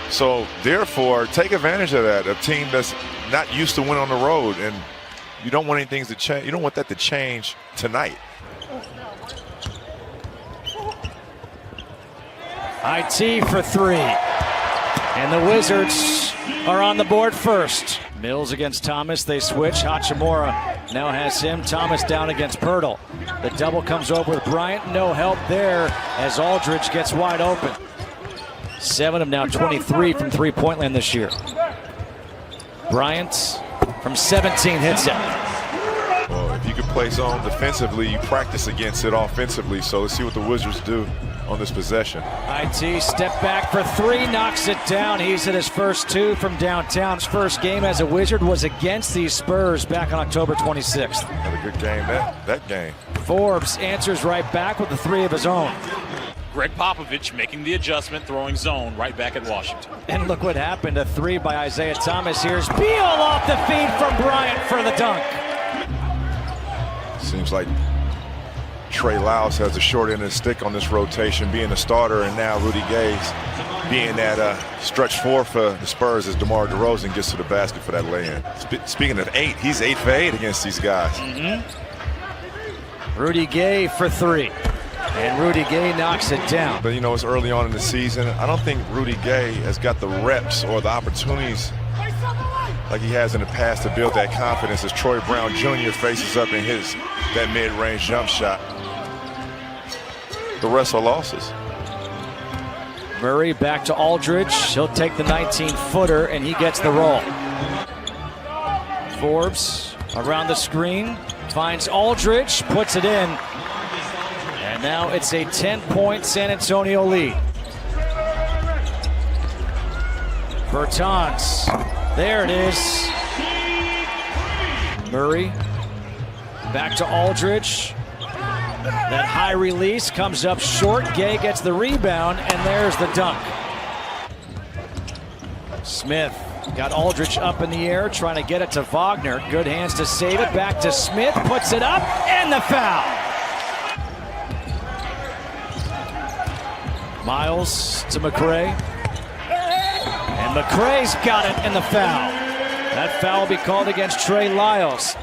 So therefore, take advantage of that. A team that's not used to win on the road, and you don't want anything to change. You don't want that to change tonight. IT for three. And the Wizards are on the board first. Mills against Thomas. They switch. Hachimura now has him. Thomas down against Pirtle. The double comes over with Bryant. No help there as Aldridge gets wide open. 7 of now 23 from three-point land this year. Bryant from 17 hits it. Well, if you can play zone defensively, you practice against it offensively. So let's see what the Wizards do on this possession. IT step back for three, knocks it down. He's hit his first 2 from downtown. His first game as a Wizard was against these Spurs back on October 26th. Had a good game that game. Forbes answers right back with the 3 of his own. Greg Popovich making the adjustment, throwing zone right back at Washington. And look what happened, a 3 by Isaiah Thomas. Here's Beal off the feed from Bryant for the dunk. Seems like Trey Lyles has the short end of the stick on this rotation, being the starter, and now Rudy Gay's being that stretch 4 for the Spurs as DeMar DeRozan gets to the basket for that lay-in. Speaking of 8, he's 8 for 8 against these guys. Rudy Gay for 3. And Rudy Gay knocks it down. But, you know, it's early on in the season. I don't think Rudy Gay has got the reps or the opportunities like he has in the past to build that confidence as Troy Brown Jr. faces up and hits that mid-range jump shot. The rest are losses. Murray back to Aldridge. He'll take the 19-footer, and he gets the roll. Forbes around the screen, finds Aldridge, puts it in. And now it's a 10-point San Antonio lead. Bertans, there it is. Murray back to Aldridge. That high release comes up short. Gay gets the rebound, and there's the dunk. Smith got Aldridge up in the air, trying to get it to Wagner. Good hands to save it. Back to Smith, puts it up, and the foul. Miles to McRae. And McRae's got it in the foul. That foul will be called against Trey Lyles.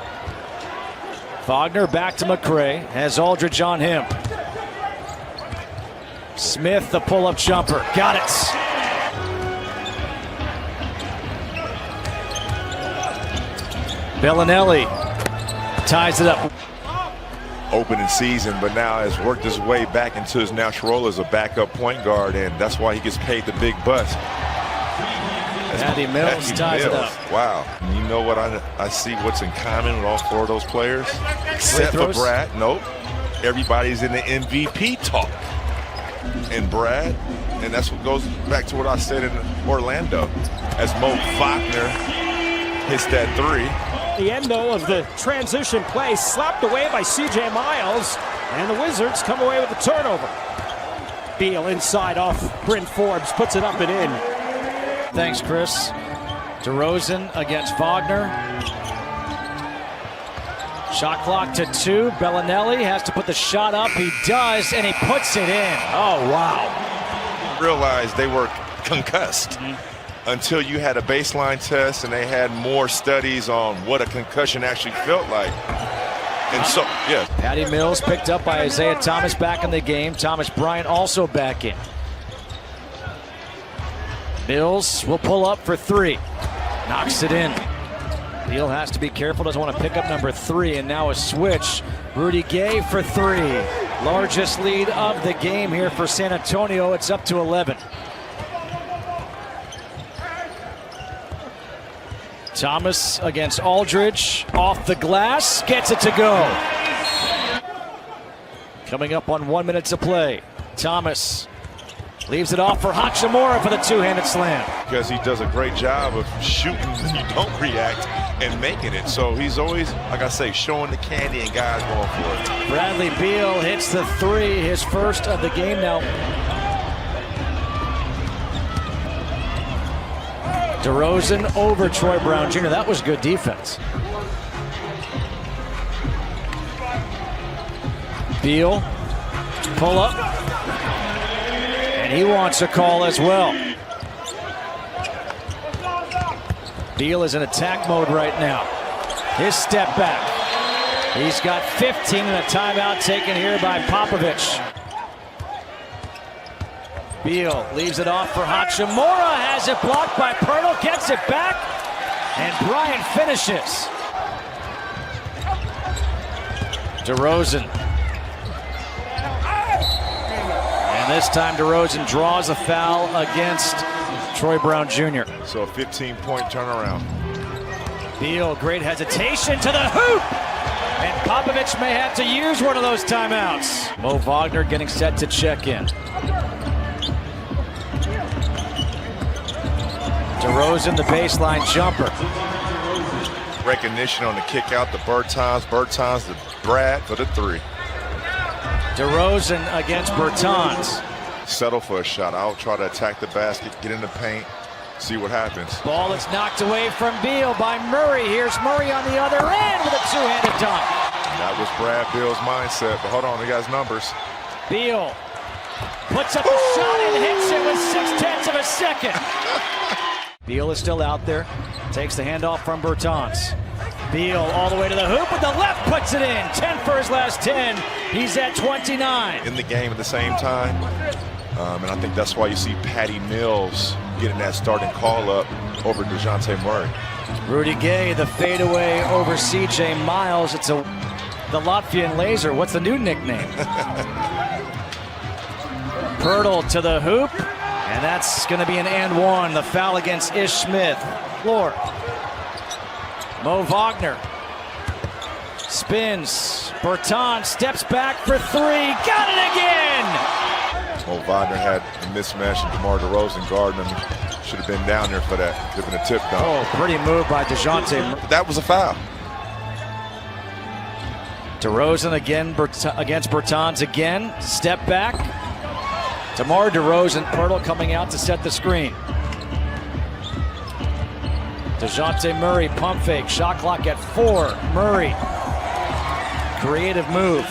Wagner back to McRae, has Aldridge on him. Smith, the pull-up jumper, got it. Bellinelli ties it up. Opening season, but now has worked his way back into his natural role as a backup point guard, and that's why he gets paid the big bucks. Patty Mills ties it up. Wow. You know what I see what's in common with all 4 of those players? Except for Brad. Nope. Everybody's in the MVP talk. And Brad, and that's what goes back to what I said in Orlando. As Mo Wagner hits that 3. The endo of the transition play slapped away by C.J. Miles, and the Wizards come away with the turnover. Beal inside off Bryn Forbes, puts it up and in. Thanks, Chris. DeRozan against Wagner. Shot clock to 2. Bellinelli has to put the shot up. He does, and he puts it in. Oh, wow. Realized they were concussed. Until you had a baseline test and they had more studies on what a concussion actually felt like. And so, yeah. Patty Mills picked up by Isaiah Thomas back in the game. Thomas Bryant also back in. Mills will pull up for 3. Knocks it in. Beal has to be careful, doesn't want to pick up number 3, and now a switch. Rudy Gay for 3. Largest lead of the game here for San Antonio. It's up to 11. Thomas against Aldridge, off the glass, gets it to go. Coming up on 1 minute to play. Thomas leaves it off for Hachimura for the 2-handed slam. Because he does a great job of shooting, you don't react, and making it. So he's always, like I say, showing the candy and guys going for it. Bradley Beal hits the 3, his first of the game now. DeRozan over Troy Brown Jr. That was good defense. Beal, pull up. And he wants a call as well. Beal is in attack mode right now. His step back. He's got 15 in a timeout taken here by Popovich. Beal leaves it off for Hachimura. Has it blocked by Pirtle. Gets it back. And Bryant finishes. DeRozan. And this time DeRozan draws a foul against Troy Brown Jr. So a 15-point turnaround. Beal, great hesitation to the hoop. And Popovich may have to use one of those timeouts. Mo Wagner getting set to check in. DeRozan, the baseline jumper. Recognition on the kick out to Bertans. Bertans to Brad for the three. DeRozan against Bertans. Settle for a shot. I'll try to attack the basket, get in the paint, see what happens. Ball is knocked away from Beal by Murray. Here's Murray on the other end with a two-handed dunk. That was Brad Beal's mindset, but hold on, he got his numbers. Beal puts up a shot and hits it with 0.6 of a second. Beal is still out there. Takes the handoff from Bertans. Beal all the way to the hoop with the left, puts it in. 10 for his last 10. He's at 29. In the game at the same time. And I think that's why you see Patty Mills getting that starting call up over DeJounte Murray. Rudy Gay, the fadeaway over C.J. Miles. It's the Latvian laser. What's the new nickname? Pirtle to the hoop. And that's going to be an and one. The foul against Ish Smith. Floor. Mo Wagner spins. Bertans steps back for three. Got it again! Mo Wagner had a mismatch and DeMar DeRozan guarding him. Should have been down there for that. Could have been a tip dunk. Oh, pretty move by DeJounte. That was a foul. DeRozan again against Bertans again. Step back. DeMar DeRozan, Pirtle coming out to set the screen. DeJounte Murray, pump fake, shot clock at 4. Murray, creative move.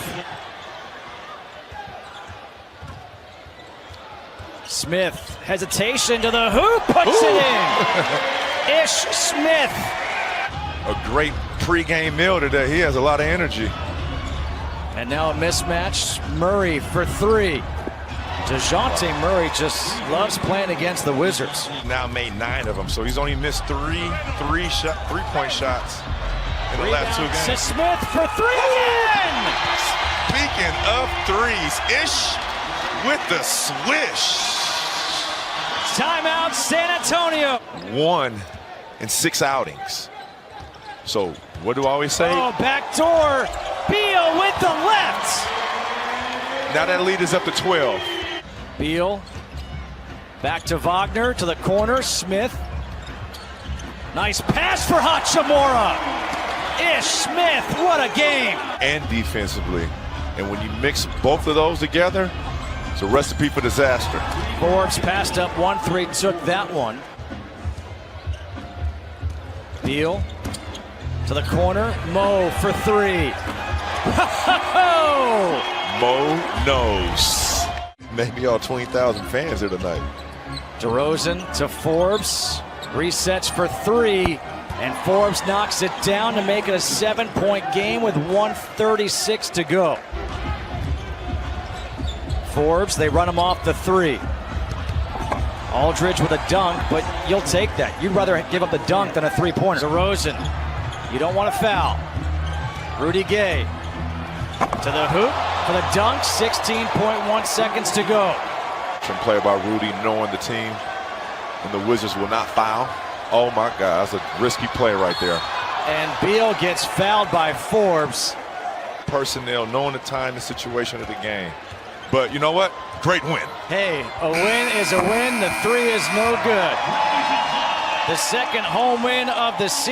Smith, hesitation to the hoop, puts it in. Ish Smith. A great pregame meal today. He has a lot of energy. And now a mismatch. Murray for 3. DeJounte Murray just loves playing against the Wizards. Now made 9 of them, so he's only missed three-point shots in the last 2 games. To Smith for 3 again! Speaking of threes, Ish with the swish. Timeout, San Antonio. 1 in 6 outings. So what do I always say? Oh, backdoor. Beal with the left. Now that lead is up to 12. Beal back to Wagner to the corner. Smith. Nice pass for Hachimura. Ish Smith, what a game. And defensively. And when you mix both of those together, it's a recipe for disaster. Forbes passed up 1-3, took that one. Beal to the corner. Mo for 3. Mo knows. Maybe all 20,000 fans here tonight. DeRozan to Forbes. Resets for 3. And Forbes knocks it down to make it a 7-point game with 1:36 to go. Forbes, they run him off the 3. Aldridge with a dunk, but you'll take that. You'd rather give up the dunk than a 3-pointer. DeRozan, you don't want to foul. Rudy Gay to the hoop for the dunk. 16.1 seconds to go. Some play by Rudy, knowing the team and the Wizards will not foul. Oh my God, that's a risky play right there. And Beal gets fouled by Forbes. Personnel, knowing the time and situation of the game. But you know what? Great win. Hey, a win is a win. The 3 is no good. The second home win of the season.